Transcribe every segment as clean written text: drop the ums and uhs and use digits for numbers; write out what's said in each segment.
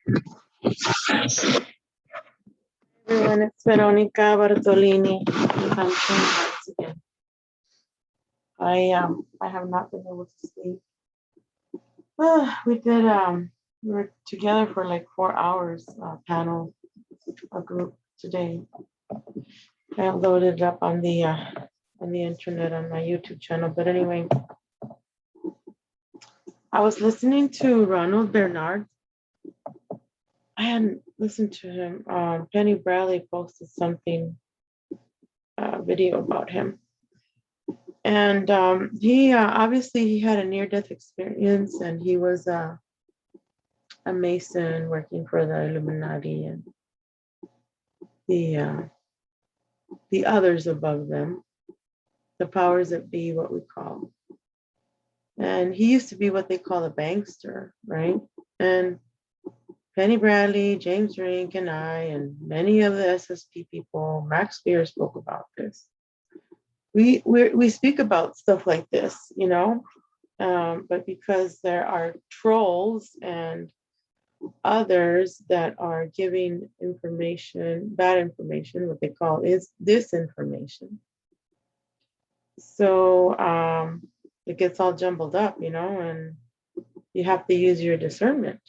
Everyone, it's Veronica Bartolini with Unchained Hearts again. I have not been able to sleep. We were together for like 4 hours, panel, a group today. I loaded it up on the internet on my YouTube channel. But anyway, I was listening to Ronald Bernard. I hadn't listened to him. Penny Bradley posted something, video about him. And he obviously he had a near-death experience, and he was a Mason working for the Illuminati and the others above them, the powers that be, what we call. And he used to be what they call a bankster, right? And Penny Bradley, James Rink, and I, and many of the SSP people, Max Spear spoke about this. We speak about stuff like this, you know, but because there are trolls and others that are giving information, bad information, what they call is disinformation. So it gets all jumbled up, you know, and you have to use your discernment.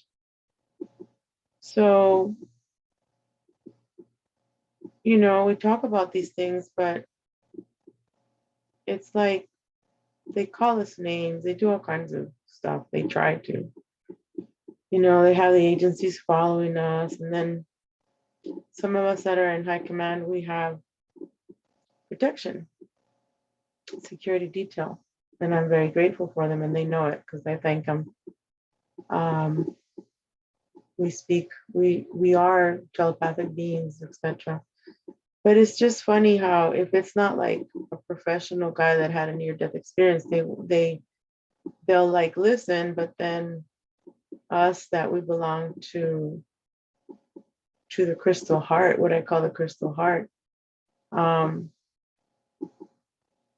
So, you know, we talk about these things, but it's like they call us names. They do all kinds of stuff. They try to. You know, they have the agencies following us. And then some of us that are in high command, we have protection, security detail. And I'm very grateful for them, and they know it because I thank them. We speak, we are telepathic beings, etc. But it's just funny how if it's not like a professional guy that had a near-death experience, they'll like listen, but then us that we belong to the crystal heart, what I call the crystal heart,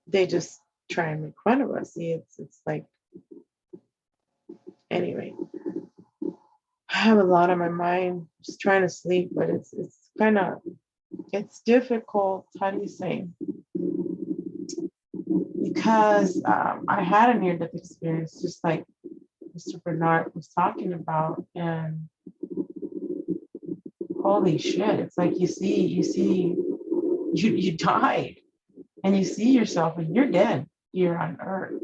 they just try and make fun of us. See, it's like, anyway, I have a lot on my mind, just trying to sleep, but it's kind of, it's difficult, how do you say? Because I had a near-death experience, just like Mr. Bernard was talking about, and holy shit, it's like you died, and you see yourself, and you're dead here on Earth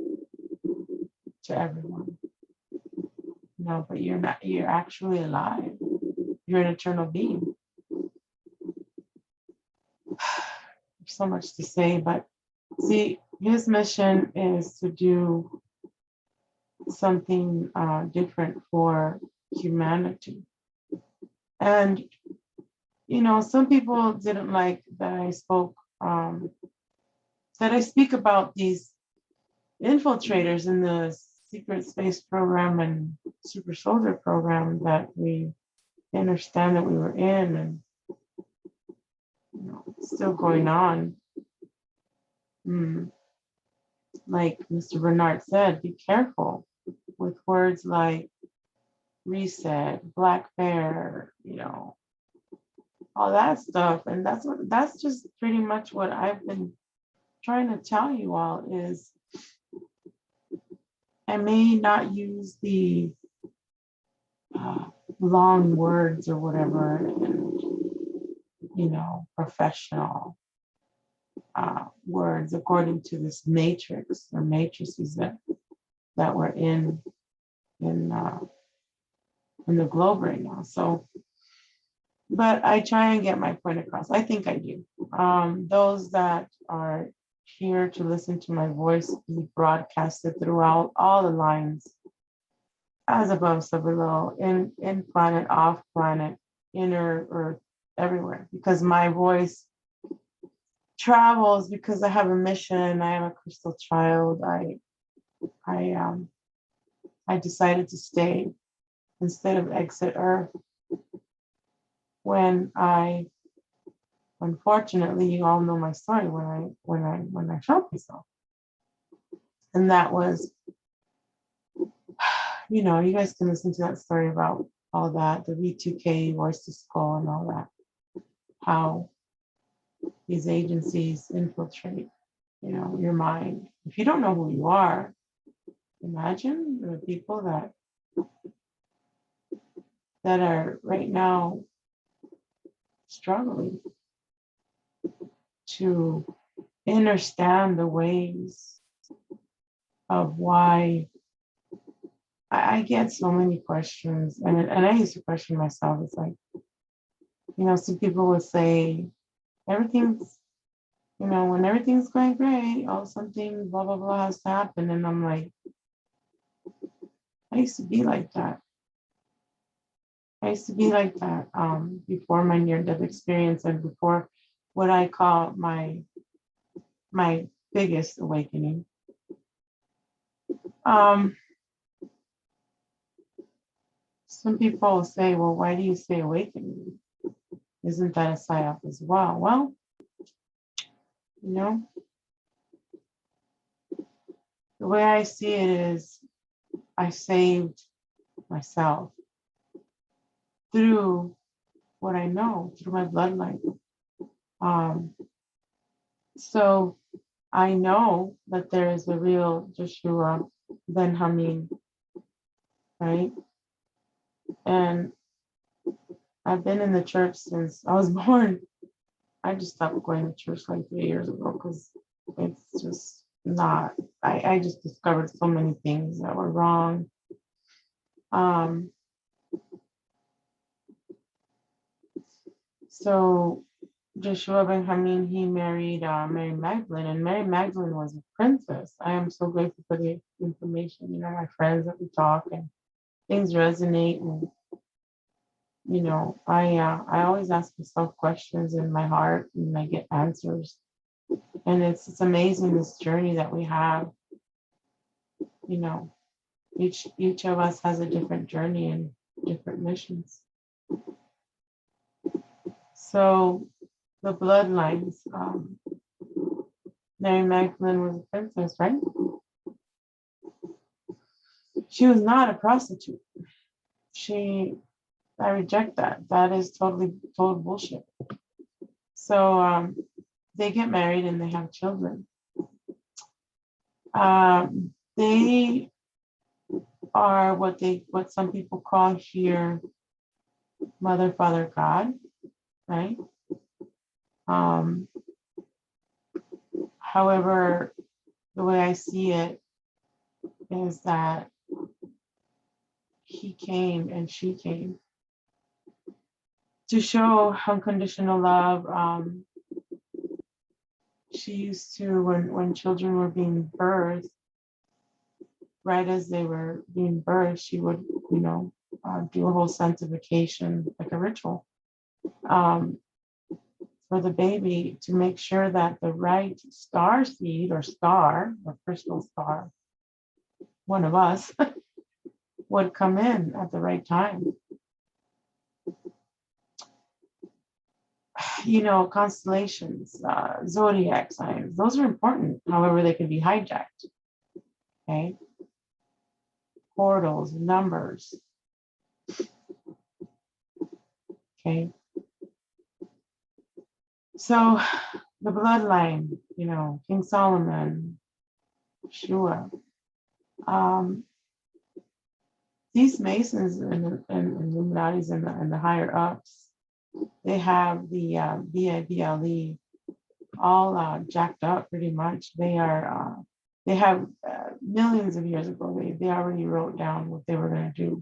to everyone. No, but you're not. You're actually alive. You're an eternal being. There's so much to say, but see, his mission is to do something different for humanity. And, you know, some people didn't like that I spoke, that I speak about these infiltrators in the secret space program and super soldier program that we understand that we were in, and you know, it's still going on. Like Mr. Bernard said, be careful with words like reset, black bear, you know, all that stuff. And that's just pretty much what I've been trying to tell you all is I may not use the long words or whatever, and you know, professional words according to this matrix or matrices that we're in the globe right now. So, but I try and get my point across. I think I do. Those that are here to listen to my voice be broadcasted throughout all the lines, as above, so below, in planet, off planet, inner Earth, everywhere, because my voice travels because I have a mission. I am a crystal child. I decided to stay instead of exit Earth when I, unfortunately, you all know my story when I shot myself, and that was, you know, you guys can listen to that story about all that, the V2K, voice to skull, and all that, how these agencies infiltrate, your mind. If you don't know who you are, imagine the people that are right now struggling to understand the ways of why. I get so many questions, and I used to question myself. It's like, some people would say everything's, when everything's going great, something blah blah blah has to happen, and I'm like, I used to be like that. Before my near-death experience and before what I call my biggest awakening. Some people say, well, why do you say awakening? Isn't that a psyop as well? Well, the way I see it is I saved myself through what I know, through my bloodline. So I know that there is a real Joshua Ben Hameen, right? And I've been in the church since I was born. I just stopped going to church like 3 years ago because it's just not, I just discovered so many things that were wrong. So Joshua Ben Hameen, he married Mary Magdalene, and Mary Magdalene was a princess. I am so grateful for the information, my friends that we talk and things resonate, and I always ask myself questions in my heart and I get answers. And it's amazing, this journey that we have. Each of us has a different journey and different missions. So the bloodlines, Mary Magdalene was a princess, right? She was not a prostitute. I reject that. That is total bullshit. So they get married and they have children. They are what some people call here Mother, Father, God, right? However, the way I see it is that he came and she came to show unconditional love. She used to, when children were being birthed, right as they were being birthed, she would, do a whole sanctification, like a ritual, for the baby, to make sure that the right star seed or crystal star, one of us, would come in at the right time. Constellations, zodiac signs, those are important. However, they can be hijacked. Okay. Portals, numbers. Okay. So the bloodline, King Solomon, Shua. These Masons and Illuminatis and the higher ups, they have the BIBLE all jacked up pretty much. They have millions of years ago, they already wrote down what they were going to do.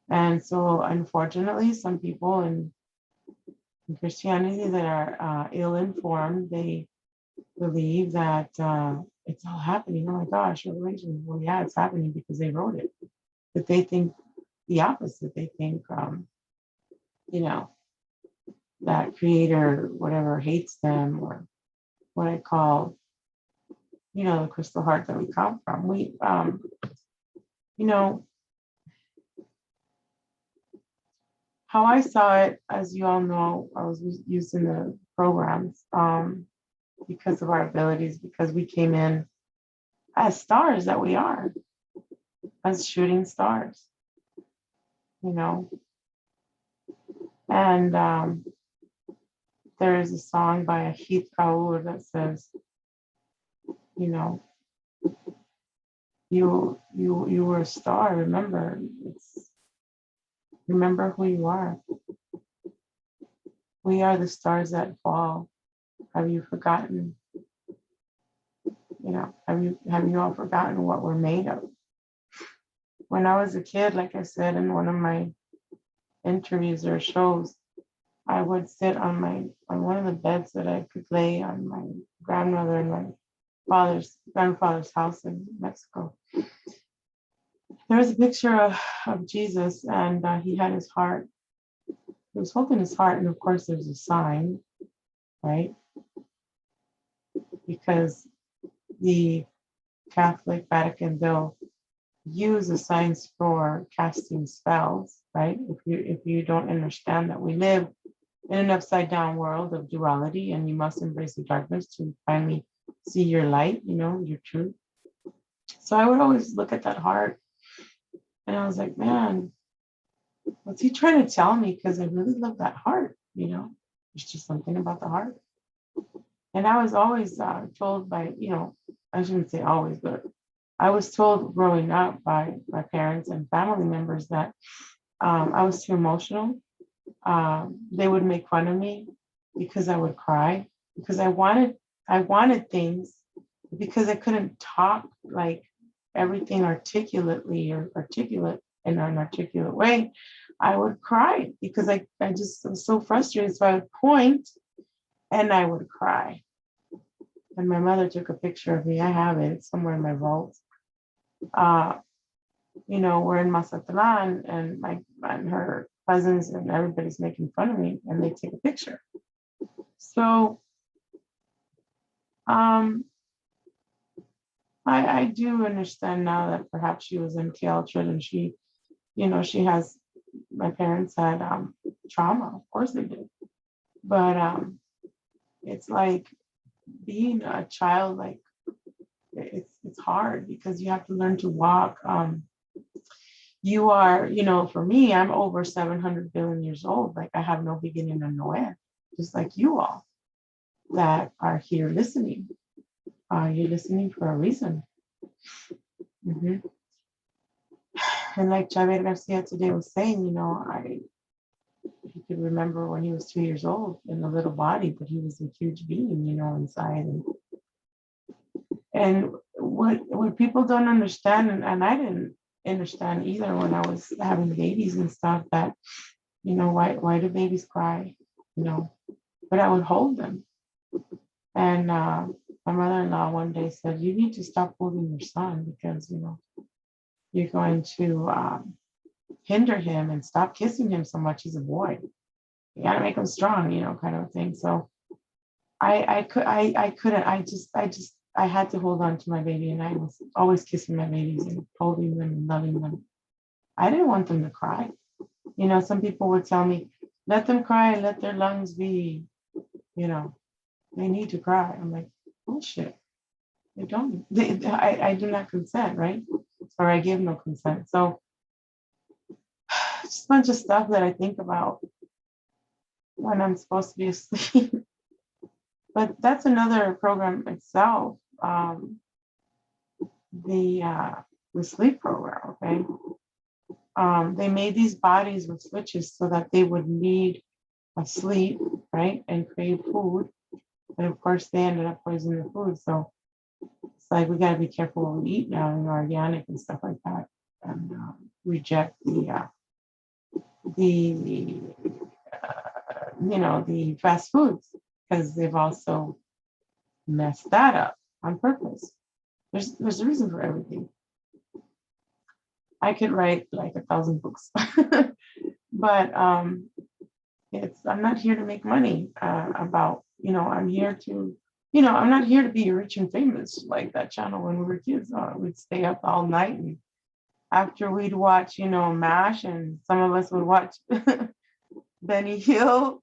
And so unfortunately, some people in Christianity that are ill-informed, they believe that it's all happening. Oh my gosh, Revelation. Well, yeah, it's happening because they wrote it. But they think the opposite. They think, that creator, whatever, hates them, or what I call, the crystal heart that we come from. We, how I saw it, as you all know, I was used in the programs because of our abilities, because we came in as stars that we are, as shooting stars, And there is a song by Heath Kaur that says, you know, you were a star. Remember who you are. We are the stars that fall. Have you forgotten? Have you all forgotten what we're made of? When I was a kid, like I said in one of my interviews or shows, I would sit on one of the beds that I could lay on my grandmother and my grandfather's house in Mexico. There was a picture of Jesus, and he had his heart. He was holding his heart, and of course there's a sign, right? Because the Catholic Vatican, they'll use the signs for casting spells, right? If you don't understand that we live in an upside down world of duality, and you must embrace the darkness to finally see your light, your truth. So I would always look at that heart, and I was like, man, what's he trying to tell me? Because I really love that heart, There's just something about the heart. And I was always told by, I shouldn't say always, but I was told growing up by my parents and family members that I was too emotional. They would make fun of me because I would cry, because I wanted things, because I couldn't talk like everything articulately or articulate in an articulate way. I would cry because I just was so frustrated. So I would point and I would cry. And my mother took a picture of me. I have it. It's somewhere in my vault. We're in Mazatlan, and her cousins and everybody's making fun of me, and they take a picture. So I do understand now that perhaps she was uncultured, and she has, my parents had trauma. Of course they did. But it's like being a child, like it's hard because you have to learn to walk. You are, for me, I'm over 700 billion years old. Like I have no beginning and no end, just like you all that are here listening. You're listening for a reason. Mm-hmm. And like Javier Garcia today was saying, he could remember when he was 2 years old in a little body, but he was a huge being, inside. And what people don't understand, and I didn't understand either when I was having babies and stuff, that, why do babies cry? But I would hold them. And my mother-in-law one day said, you need to stop holding your son because, you're going to hinder him, and stop kissing him so much. He's a boy. You got to make him strong, kind of thing. So I had to hold on to my baby, and I was always kissing my babies and holding them and loving them. I didn't want them to cry. Some people would tell me, let them cry, let their lungs be, they need to cry. I'm like, bullshit. They don't. I do not consent, right? Or I give no consent. So just a bunch of stuff that I think about when I'm supposed to be asleep. But that's another program itself. The sleep program, okay? They made these bodies with switches so that they would need a sleep, right? And crave food. And of course, they ended up poisoning the food. So it's like we got to be careful what we eat now, organic and stuff like that, and reject the fast foods, because they've also messed that up on purpose. There's a reason for everything. I could write like 1,000 books, but I'm not here to make money about, I'm here to, I'm not here to be rich and famous like that channel when we were kids. We'd stay up all night, and after we'd watch, MASH, and some of us would watch Benny Hill,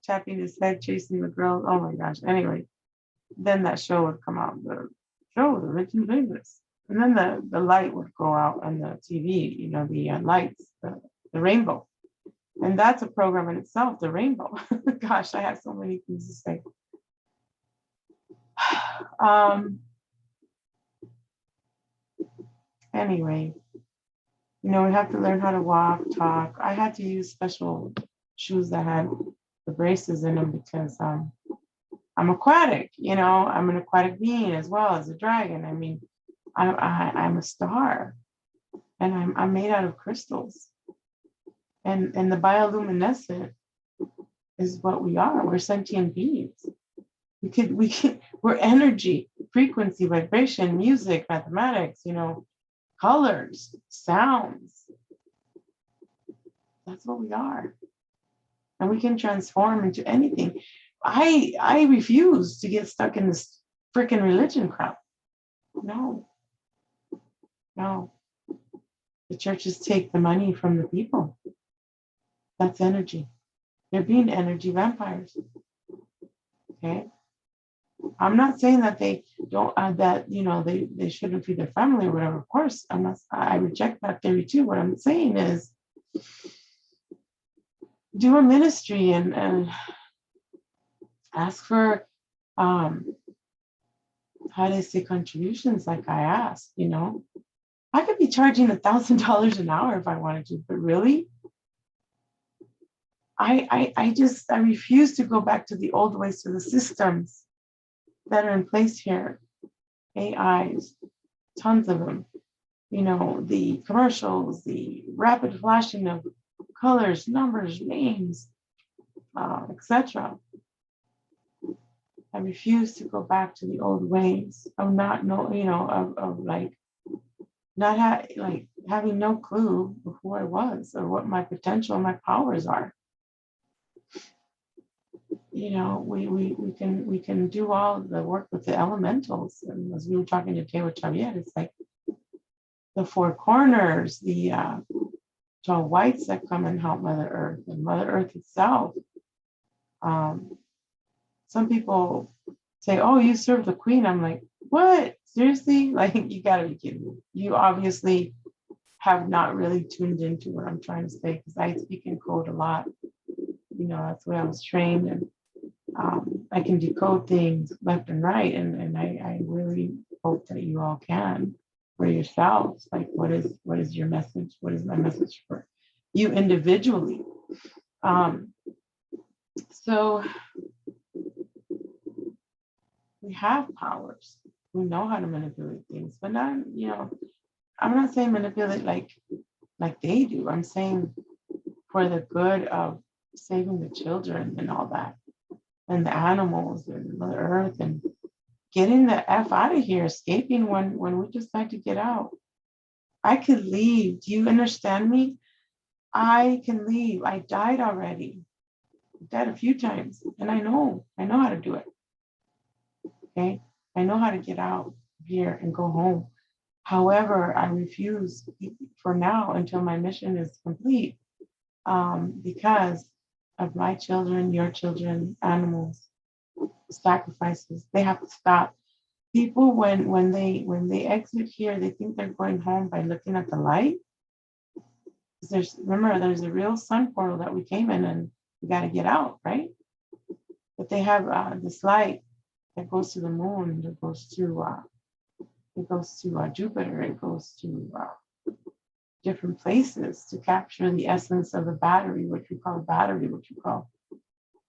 tapping his head, chasing the girls. Oh my gosh. Anyway, then that show would come out, the Rich and Famous. And then the light would go out on the TV, the lights, the rainbow. And that's a program in itself, the rainbow. Gosh, I have so many things to say. Anyway, we have to learn how to walk, talk. I had to use special shoes that had the braces in them because I'm aquatic, I'm an aquatic being as well as a dragon. I mean, I'm a star, and I'm made out of crystals. And the bioluminescent is what we are. We're sentient beings. We're energy, frequency, vibration, music, mathematics, colors, sounds. That's what we are. And we can transform into anything. I refuse to get stuck in this freaking religion crap. No. The churches take the money from the people. That's energy. They're being energy vampires. Okay. I'm not saying that they don't they shouldn't feed their family or whatever. Of course, I reject that theory too. What I'm saying is do a ministry and ask for how do I say contributions like I asked, I could be charging $1,000 an hour if I wanted to, but really, I refuse to go back to the old ways, to the systems that are in place here. AIs, tons of them, the commercials, the rapid flashing of colors, numbers, names, etc. I refuse to go back to the old ways of having no clue of who I was or what my potential and my powers are. We can do all the work with the elementals, and as we were talking today with Javier, it's like the four corners, the tall whites that come and help Mother Earth and Mother Earth itself. Some people say, "Oh, you serve the Queen." I'm like, "What? Seriously? Like, you gotta be kidding me. You obviously have not really tuned into what I'm trying to say, because I speak in code a lot. That's the way I was trained, and I can decode things left and right, and I really hope that you all can for yourselves. Like, what is your message? What is my message for you individually? So we have powers. We know how to manipulate things, but not, I'm not saying manipulate like they do. I'm saying for the good of saving the children and all that, and the animals and Mother Earth, and getting the F out of here, escaping when we decide to get out. I could leave. Do you understand me? I can leave. I died already. I died a few times, and I know how to do it. Okay? I know how to get out here and go home. However, I refuse for now until my mission is complete, because of my children, your children, animals, sacrifices. They have to stop. People, when they exit here, they think they're going home by looking at the light. There's a real sun portal that we came in, and we got to get out, right? But they have this light that goes to the moon, that goes to Jupiter, it goes to different places to capture the essence of the battery, which we call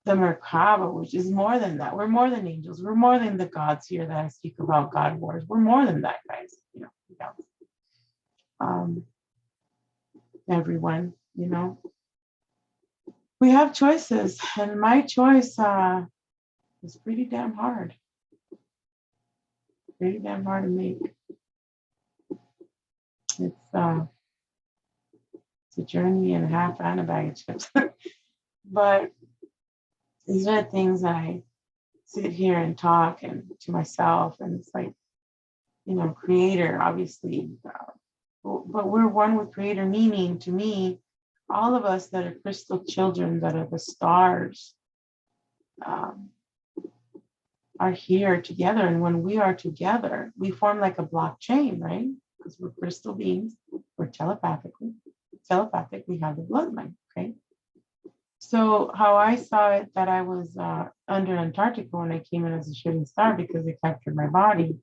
the Merkaba, which is more than that. We're more than angels. We're more than the gods here that I speak about, God wars. We're more than that, guys. Everyone, we have choices, and my choice is pretty damn hard. Pretty damn hard to make. It's a journey and a half and a bag of chips. But these are the things that I sit here and talk and to myself, and it's like, creator, obviously, but we're one with creator, meaning to me, all of us that are crystal children, that are the stars, are here together. And when we are together, we form like a blockchain, right? Because we're crystal beings, we're telepathically. telepathically have the bloodline, okay? So how I saw it, that I was under Antarctica when I came in as a shooting star because they captured my body.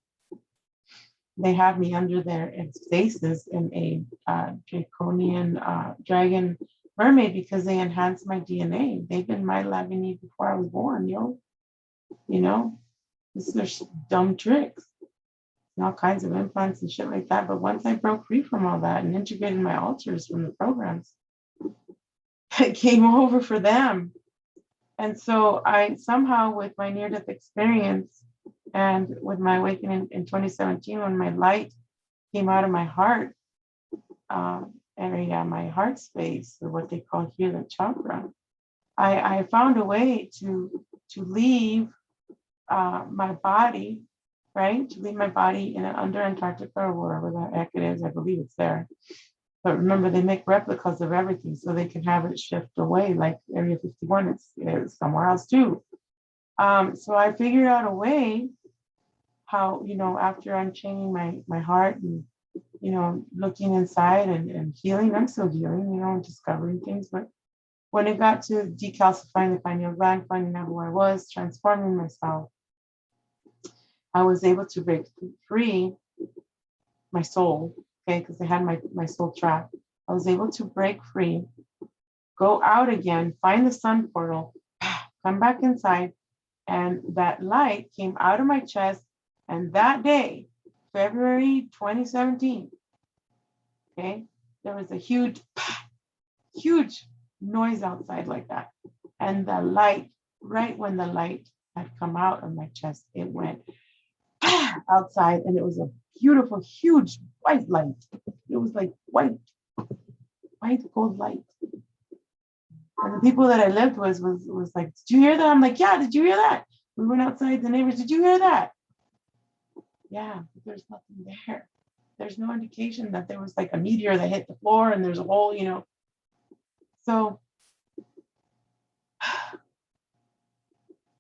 They have me under their stasis in a draconian dragon mermaid because they enhanced my DNA. They've been my labbing me before I was born, yo. You know, this is dumb tricks, and all kinds of implants and shit like that. But once I broke free from all that and integrated my alters from the programs, it came over for them. And so I somehow, with my near-death experience and with my awakening in 2017, when my light came out of my heart area, my heart space, or what they call here the chakra, I found a way to leave my body, right? To leave my body in under Antarctica or wherever the heck it is. I believe it's there. But remember, they make replicas of everything so they can have it shift away, like Area 51, it's somewhere else too. So I figured out a way how, after unchaining my heart and, looking inside and healing, I'm still healing, and discovering things. But when it got to decalcifying the pineal gland, finding out who I was, transforming myself, I was able to break free my soul, okay, because I had my soul trapped. I was able to break free, go out again, find the sun portal, come back inside, and that light came out of my chest. And that day, February 2017, okay, there was a huge noise outside like that. And the light, right when the light had come out of my chest, it went outside, and it was a beautiful, huge white light. It was like white gold light. And the people that I lived with was like, did you hear that? I'm like, yeah, did you hear that? We went outside, the neighbors, did you hear that? Yeah, but there's nothing there. There's no indication that there was like a meteor that hit the floor and there's a hole, So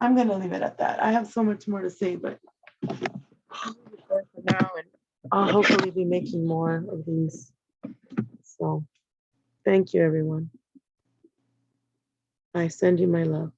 I'm going to leave it at that. I have so much more to say, but for now, and I'll hopefully be making more of these. So thank you, everyone. I send you my love.